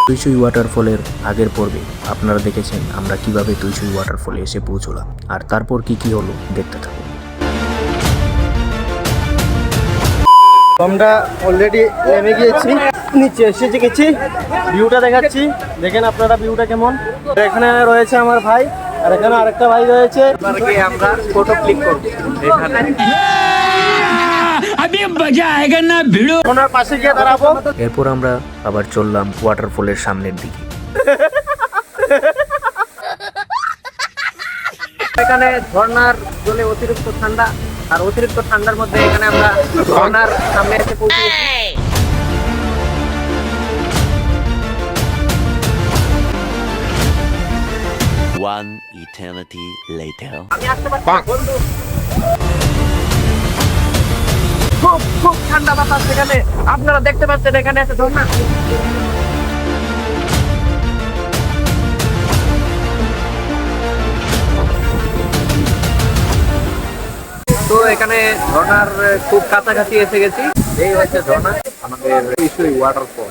তুইসুই ওয়াটারফলের আগের পর্বে আপনারা দেখেছেন আমরা কিভাবে তুইসুই ওয়াটারফলে এসে পৌঁছলাম, আর তারপর কি কি হলো দেখতে থাকুন। আমরা অলরেডি নেমে গিয়েছি, নিচে এসে গেছি, ভিউটা দেখাচ্ছি, দেখেন আপনারা ভিউটা কেমন। এখানে রয়েছে আমার ভাই, আর এখানে আরেকটা ভাই রয়েছে। আমরা ফটো ক্লিক করব এখানে, ওনার পাশে গিয়ে দাঁড়াবো। এরপর আমরা আবার চললাম ওয়াটারফলের সামনের দিকে। এখানে ঝর্ণার জলে অতিরিক্ত ঠান্ডা, আর অতিরিক্ত ঠান্ডার মধ্যে এখানে আমরা ঝর্ণার সামনে এসে পৌঁছেছি। One eternity later. আমি আসতে পারছি বন্ধু, খুব খুব ঠান্ডা বাতাস এখানে, আপনারা দেখতে পাচ্ছেন এখানে আছে ঝর্ণা। তো এখানে ঝর্ণার খুব কাছাকাছি এসে গেছি। এই হচ্ছে ঝর্ণা, আমাদের তুইসুই ওয়াটারফল।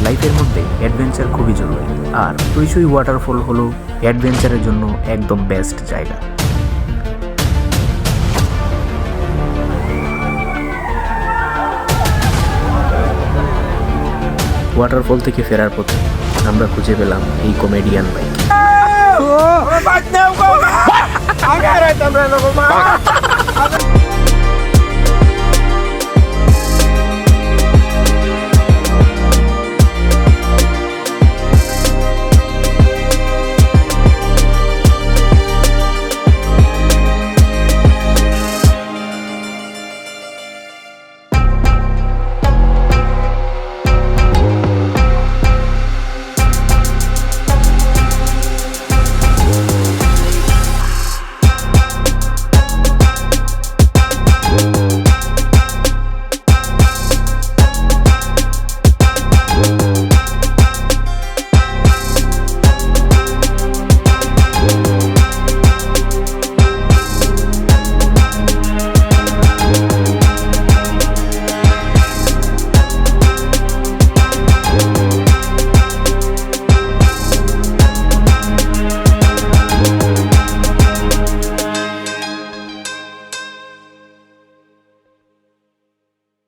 লাইফের মধ্যে অ্যাডভেঞ্চার খুবই জরুরি, আর তুইসুই ওয়াটারফল হলো অ্যাডভেঞ্চারের জন্য একদম বেস্ট জায়গা। ওয়াটারফল থেকে ফেরার পথে আমরা খুঁজে পেলাম এই কমেডিয়ান বাইক।